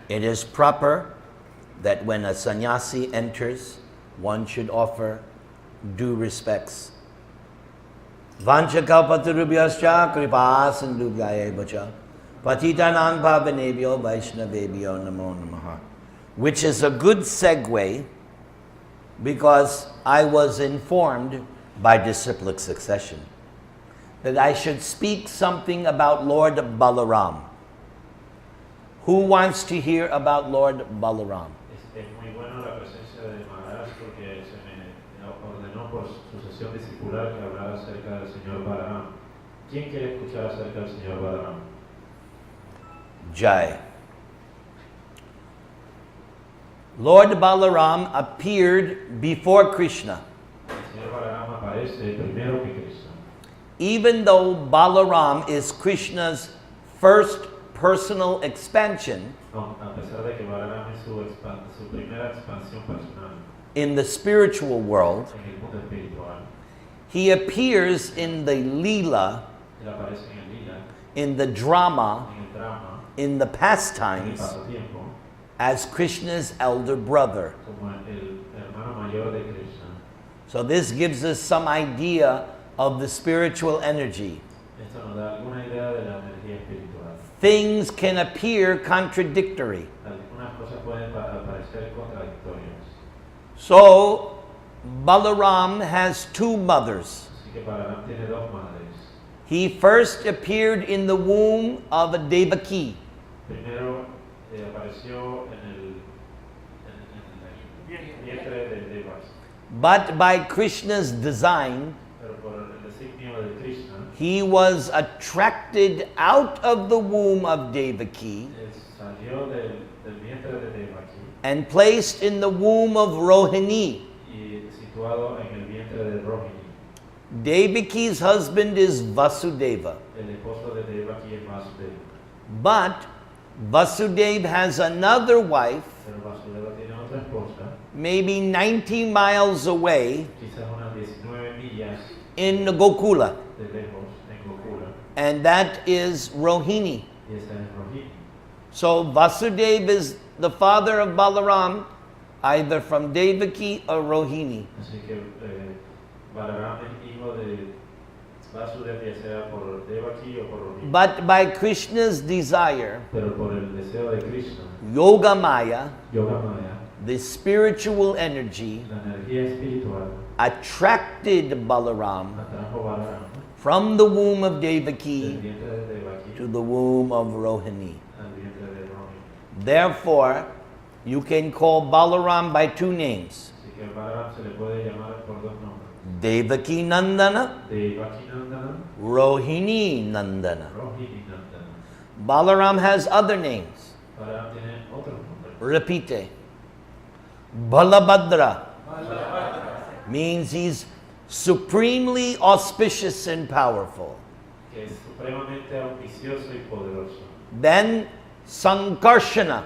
It is proper that when a sannyasi enters, one should offer due respects. Vanchakalpatarubhyascha kripasindubhyaye vacha patitanang pavanebhyo vaishnavebhyo namo namaha. Which is a good segue, because I was informed by disciplic succession that I should speak something about Lord Balaram. Who wants to hear about Lord Balaram? Es muy bueno la presencia de Maharaj porque se me ordenó por sucesión discipular que hablara acerca del señor Balaram. ¿Quién quiere escuchar acerca del señor Balaram? Jai. Lord Balaram appeared before Krishna. El señor Balaram aparece primero que Krishna. Even though Balaram is Krishna's first personal expansion, A pesar de que Balaram es su primera expansión personal in the spiritual world, en el mundo espiritual, he appears in the lila, él aparece en el lila, in the drama, en el drama, in the en el pastimes, pasatiempo, as Krishna's elder brother. como el hermano mayor de Krishna. So this gives us some idea of the spiritual energy. Esto nos da alguna idea de la energía espiritual. Things can appear contradictory. Algunas cosas pueden parecer contradictorias. So Balaram has two mothers. Así que Balaram tiene dos madres. He first appeared in the womb of a Devaki. Primero apareció en el vientre de Devas, But by Krishna's design, pero por el designio de Krishna, he was attracted out of the womb of Devaki salió del vientre de Devaki and placed in the womb of Rohini. y situado en el vientre de Rohini. Devaki's husband is Vasudeva. El esposo de Devaki es Vasudeva. But Vasudeva has another wife, Pero Vasudeva tiene otra esposa, maybe 90 miles away quizás unas 19 millas in Gokula, de lejos, en Gokula, and that is Rohini. y esta es Rohini. So Vasudeva is the father of Balaram, either from Devaki or Rohini. Así que Balaram es hijo de Vasudeva, ya sea por Devaki o por Rohini. But by Krishna's desire, Pero por el deseo de Krishna, Yogamaya, Yogamaya, the spiritual energy, la energía espiritual, attracted Balaram atrajo Balaram from the womb of del Devaki vientre de Devaki to the womb of Rohini. al vientre de Rohini. Therefore, you can call Balaram by two names, Así que Balaram se le puede llamar por dos nombres. Devaki Nandana, Devaki Nandana, Rohini Nandana. Rohini Nandana. Balaram has other names. Balaram tiene otros nombres. Repeat. Balabhadra means he's supremely auspicious and powerful. Que es supremamente auspicioso y poderoso. Then Sankarshana,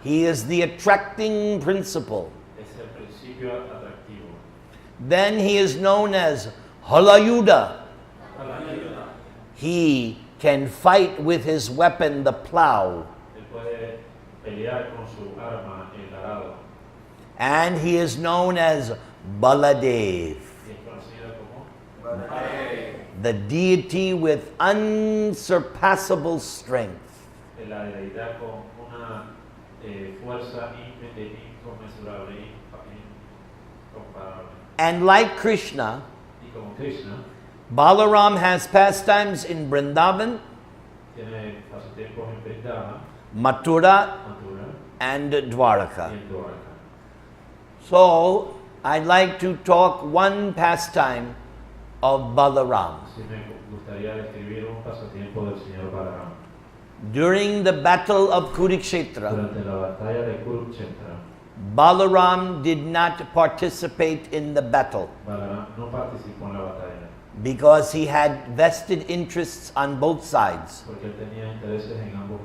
he is the attracting principle. Es el principio atractivo. Then he is known as Halayuda. He can fight with his weapon, the plow. Él puede pelear con su arma, el arado. And he is known as Baladev, Y es conocido como the deity with unsurpassable strength. la deidad con una fuerza inconmensurable, incomparable. And like Krishna, Y como Krishna Balaram has pastimes in Vrindavan, tiene pasatiempos en Vrindavan, Mathura, Mathura and y Dwaraka. en Dwaraka. So, I'd like to talk one pastime of Balaram. Así me gustaría describir un pasatiempo del señor Balaram. During the battle of Kurukshetra, Durante la batalla de Kurukshetra, Balaram did not participate in the battle Balaram no participó en la batalla because he had vested interests on both sides. porque él tenía intereses en ambos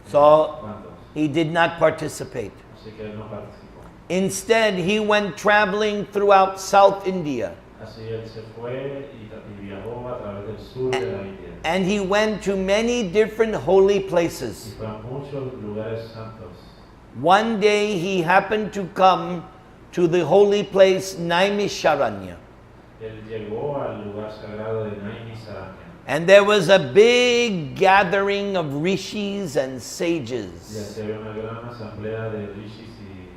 So, bandos. he did not participate. Así que él no participó. Instead, he went traveling throughout South India Así él se fue y viajó a través del sur de la India And he went to many different holy y places. fue a muchos lugares santos. One day he happened to come to the holy place Naimisharanya. Él llegó al lugar sagrado de Naimisaranya. And there was a big gathering of rishis and Y sages. había una gran asamblea de rishis y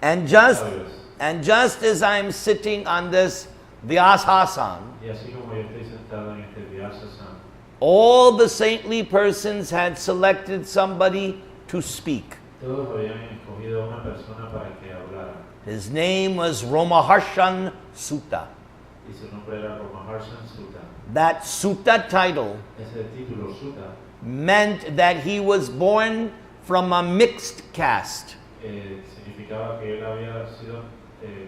And just sabios. as I'm sitting on this Vyasasana, Y así como yo estoy sentado en este Vyasasana, all the saintly persons had selected somebody to speak. todos habían escogido a una persona para que hablara. His name was Romaharshan Sutta. Y su nombre era Romaharshan Sutta. That Sutta title Ese título Sutta meant that he was born from a mixed caste. significaba que él había sido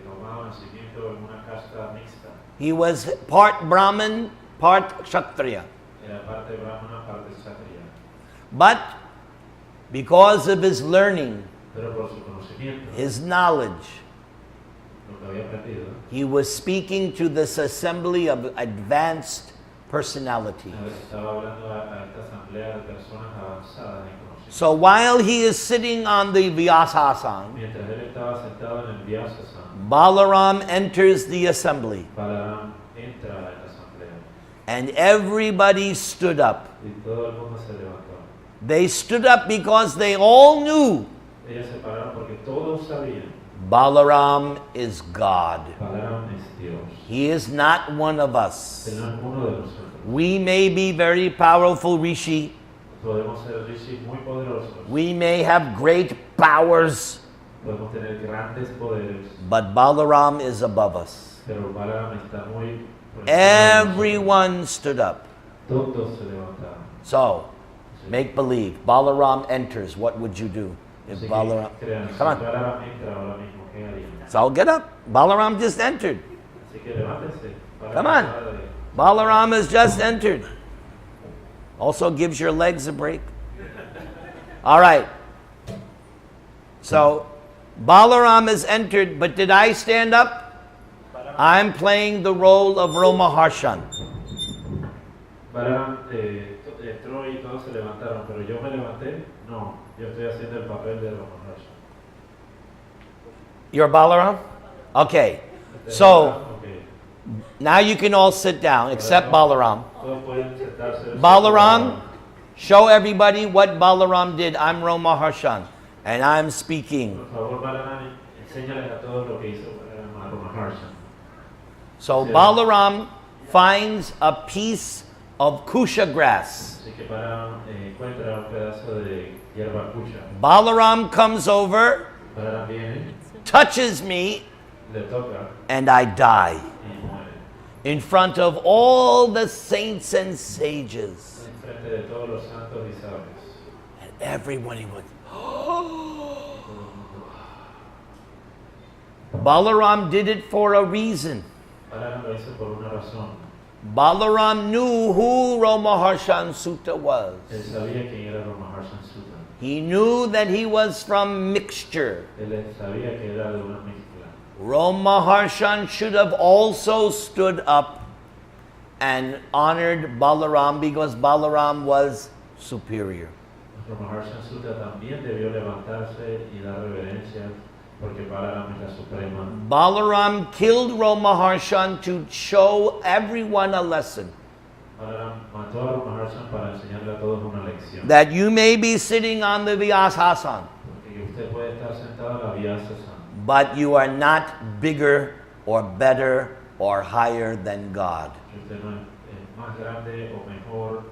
tomado nacimiento en una casta mixta. He was part Brahmin, part Kshatriya. Era parte brahmana, parte kshatriya. But because of his learning, Pero por su conocimiento, his knowledge, lo que había aprendido, he was speaking to this assembly of advanced personality. estaba hablando a esta asamblea de personas avanzadas en conocimiento. So while he is sitting on the Vyasasana, Mientras él estaba sentado en el Vyasasana, Balaram enters the assembly, Balaram entra a la asamblea and everybody stood up. y todo el mundo se levantó. They stood up because they all knew Ellos se pararon porque todos sabían Balaram is God. Balaram es Dios. He is not one of us. Él no es uno de nosotros. We may be very powerful rishi. Podemos ser rishis muy poderosos. We may have great powers, Podemos tener grandes poderes. but Balaram is above us. Pero Balaram está muy por encima de nosotros. Everyone stood up. Todos se levantaron. So, make believe. Balaram enters. What would you do if Así que Balaram? crean, si Come on. Balaram entra ahora mismo, ¿qué harían? So get up. Balaram just entered. Así que levántense. Come on. Balaram has just entered. Also gives your legs a break. All right. So, Balaram has entered, but did I stand up? I'm playing the role of Romaharshan. Balaram entró y todos se levantaron, pero yo me levanté. No, yo estoy haciendo el papel de Romaharshan. You're Balaram? Okay. So, Okay. now you can all sit down, except Balaram. Todos pueden sentarse. Balaram, show everybody what Balaram did. I'm Romaharshan, and I'm speaking. Por favor, Balaram, enséñales a todos lo que hizo Romaharshan. So Balaram finds a piece of kusha grass. Así que Balaram encuentra un pedazo de hierba kusha. Balaram comes over, Balaram viene, touches me, le toca and I die y muere. in front of all the saints and sages. En frente de todos los santos y sabios. And everybody went, Balaram did it for a reason. Balaram lo hizo por una razón. Balaram knew who Romaharshan Sutta was. Él sabía quién era Romaharshan Sutta. He knew that he was from mixture. Él sabía que era de una mezcla. Romaharshan should have also stood up and honored Balaram because Balaram was superior. Romaharshan Sutta también debió levantarse y dar reverencias porque Balaram es la suprema. Balaram killed Romaharshan to show everyone a lesson. Balaram mató a Romaharshan para enseñarle a todos una lección. That you may be sitting on the Vyasasana, Porque usted puede estar sentado en la Vyasasana, but you are not bigger or better or higher than God. que usted no es más grande o mejor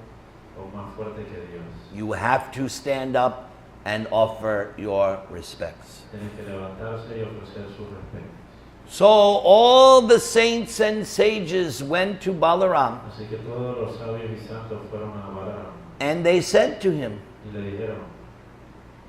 o más fuerte que Dios. You have to stand up and offer your respects. Tiene que levantarse y ofrecer su respeto. So all the saints and sages went to Balaram Así que todos los sabios y santos fueron a Balaram and they said to him, y le dijeron,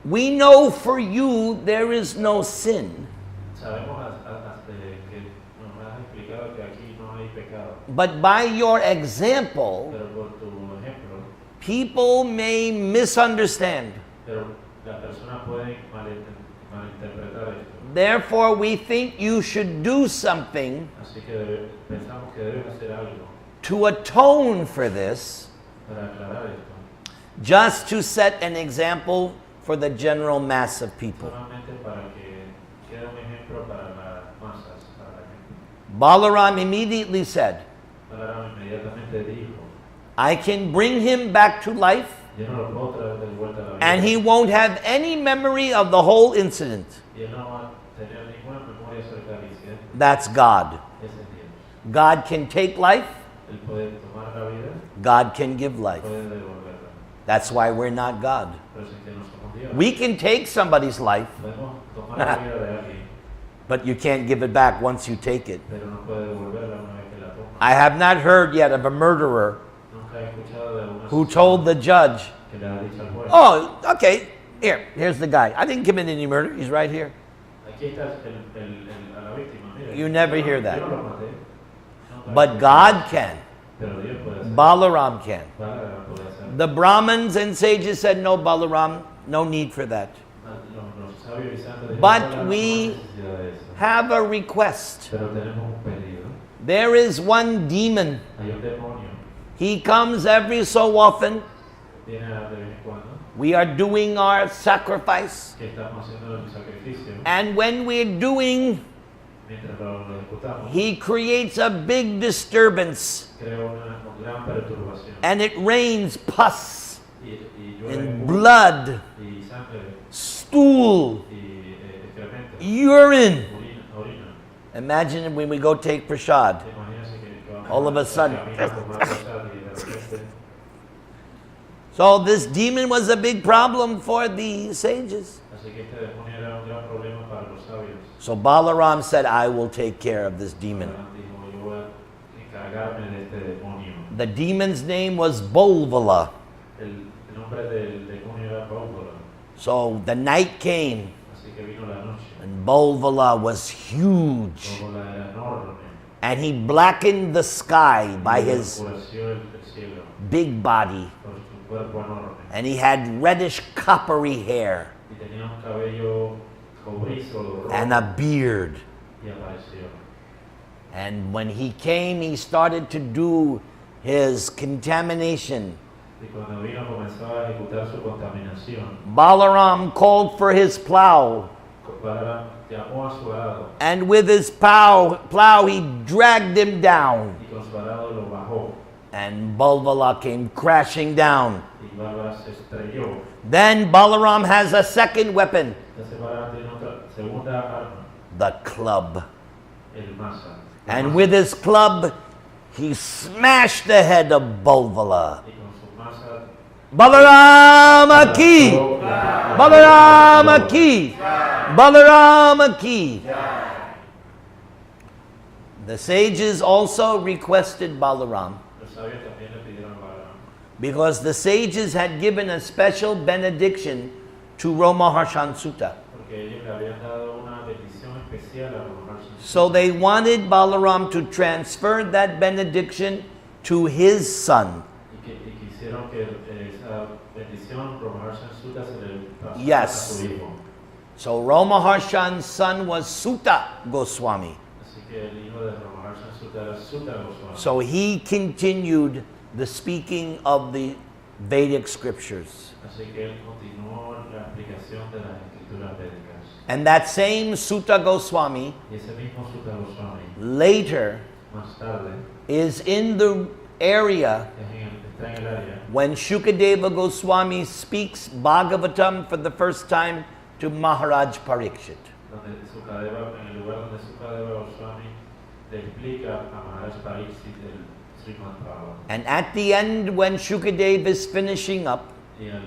"We know for you there is no sin, sabemos que nos has explicado que aquí no hay pecado, but by your example, pero por tu ejemplo, people may misunderstand. pero la persona puede malinterpretar esto. Therefore, we think you should do something Así que pensamos que debes hacer algo to atone for this para aclarar esto, just to set an example for the general mass of people. solamente para que quede un ejemplo para las masas, para la gente. Balaram immediately said, Balarama inmediatamente dijo, I can bring him back to life, yo no lo puedo traer de vuelta a la vida. and he won't have any memory of the whole incident. Y él no va a tener ninguna memoria acerca del incidente. That's God. Ese es Dios. God can take life, Él puede tomar la vida, God can give life. puede devolverla. That's why we're not God. Pero es que no somos Dios. We can take somebody's life, Podemos tomar la vida de alguien, but you can't give it back once you take it. pero no puede devolverla una vez que la toma. I have not heard yet of a murderer Nunca he escuchado de una who told the judge, que le ha dicho al juez. oh, okay, here's the guy. I didn't commit any murder. He's right here. Aquí está a la víctima. Mira, You never hear that. Yo no lo maté. Nunca But escuché God eso. can. Pero Dios puede hacer. Balaram can. Balarama puede hacer. The Brahmins and sages said, no, Balaram, no need for that. Los sabios y santos dijeron, But "Balarama, we no hay necesidad de eso". Have a request. Pero tenemos un pedido. There is one demon. Hay un demonio. He comes every so often. Viene de vez en cuando. We are doing our sacrifice. Que estamos haciendo el sacrificio. And when we're doing, Mientras lo ejecutamos. he creates a big disturbance. Crea una gran perturbación. And it rains pus Y llueve and humo, blood, y sangre stool, y excremento. urine. Orina. Imagine when we go take prashad. Imagínense que vamos All of a sudden. caminar por más prasad y de repente. So this demon was a big problem for the sages. Así que este demonio era un gran problema para los sabios. So Balaram said, I will take care of this demon. Balaram dijo, yo voy a encargarme de este demonio. The demon's name was Bolvala. El nombre del demonio era Bárbara. So the night came, Así que vino la noche. and Bolvala was huge. Bárbara era enorme. And he blackened the sky by his Oscureció el cielo big body. por su cuerpo enorme. And he had reddish coppery hair Y tenía un cabello cobrizo rojo and a beard. y apareció. And when he came, he started to do his contamination. Y cuando vino comenzó a ejecutar su contaminación. Balaram called for his plow. Balaram llamó a su arado And with his plow he dragged him down. y con su arado lo bajó. And Bolvala came crashing down. Y Bárbara se estrelló. Then Balaram has a second weapon, Entonces Balaram tiene otra segunda arma, the club. el masa. And with his club, he smashed the head of Bolvala. Y con su masa Balarama ki! Balarama ki! Balarama ki! The sages also requested Balaram los sabios también le pidieron a Balaram, because the sages had given a special benediction to Romaharshan Sutta. porque ellos le habían dado una bendición especial a Romaharshan. So they wanted Balaram to transfer that benediction to his son. Y quisieron que esa bendición Romaharshan Sutta se le pasara Yes. a su hijo. So Romaharshan's son was Sutta Goswami. Así que el hijo de Romaharshan Sutta era Sutta Goswami. So he continued the speaking of the Vedic scriptures. Así que él continuó la explicación de las escrituras védicas. And that same Sutta Goswami Y ese mismo Sutta Goswami, later más tarde, is in the area está en el área when Shukadeva Goswami speaks Bhagavatam for the first time to Maharaj Parikshit. donde Sukadeva, en el lugar donde Sukadeva Goswami le explica a Maharaj Pariksit el Shreemad-Bhägavatam. And at the end, when Shukadeva is finishing up, Y al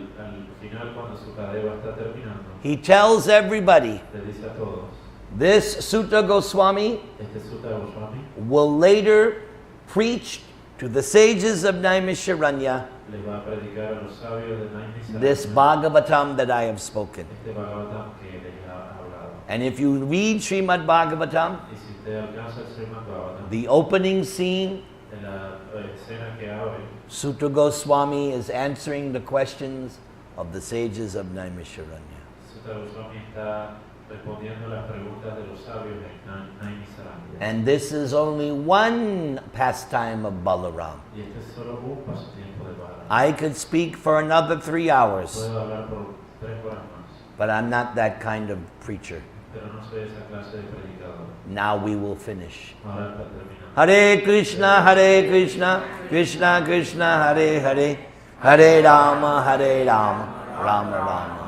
final, cuando Sukadeva está terminando, he tells everybody, le dice a todos, this Sutta Goswami este Sutta Goswami will later preach to the sages of Naimisharanya le va a predicar a los sabios de Naimisaranya this Bhagavatam that I have spoken. este Bhagavatam que les ha hablado. And if you read Shreemad-Bhägavatam, Y si usted alcanza el Shreemad-Bhägavatam, the opening scene, en la escena que abre, Sutta Goswami is answering the questions of the sages of Naimisharanya. Sutta Goswami está respondiendo las preguntas de los sabios en Nainisaran. And this is only one pastime of Balarama. Y este es solo un pasatiempo de Balarama. I could speak for another 3 hours, Puedo hablar por 3 horas más, but I'm not that kind of preacher. pero no soy esa clase de predicador. Now we will finish. Ahora está terminando. Hare Krishna, Krishna Krishna, Hare Hare, Hare Rama, Rama Rama.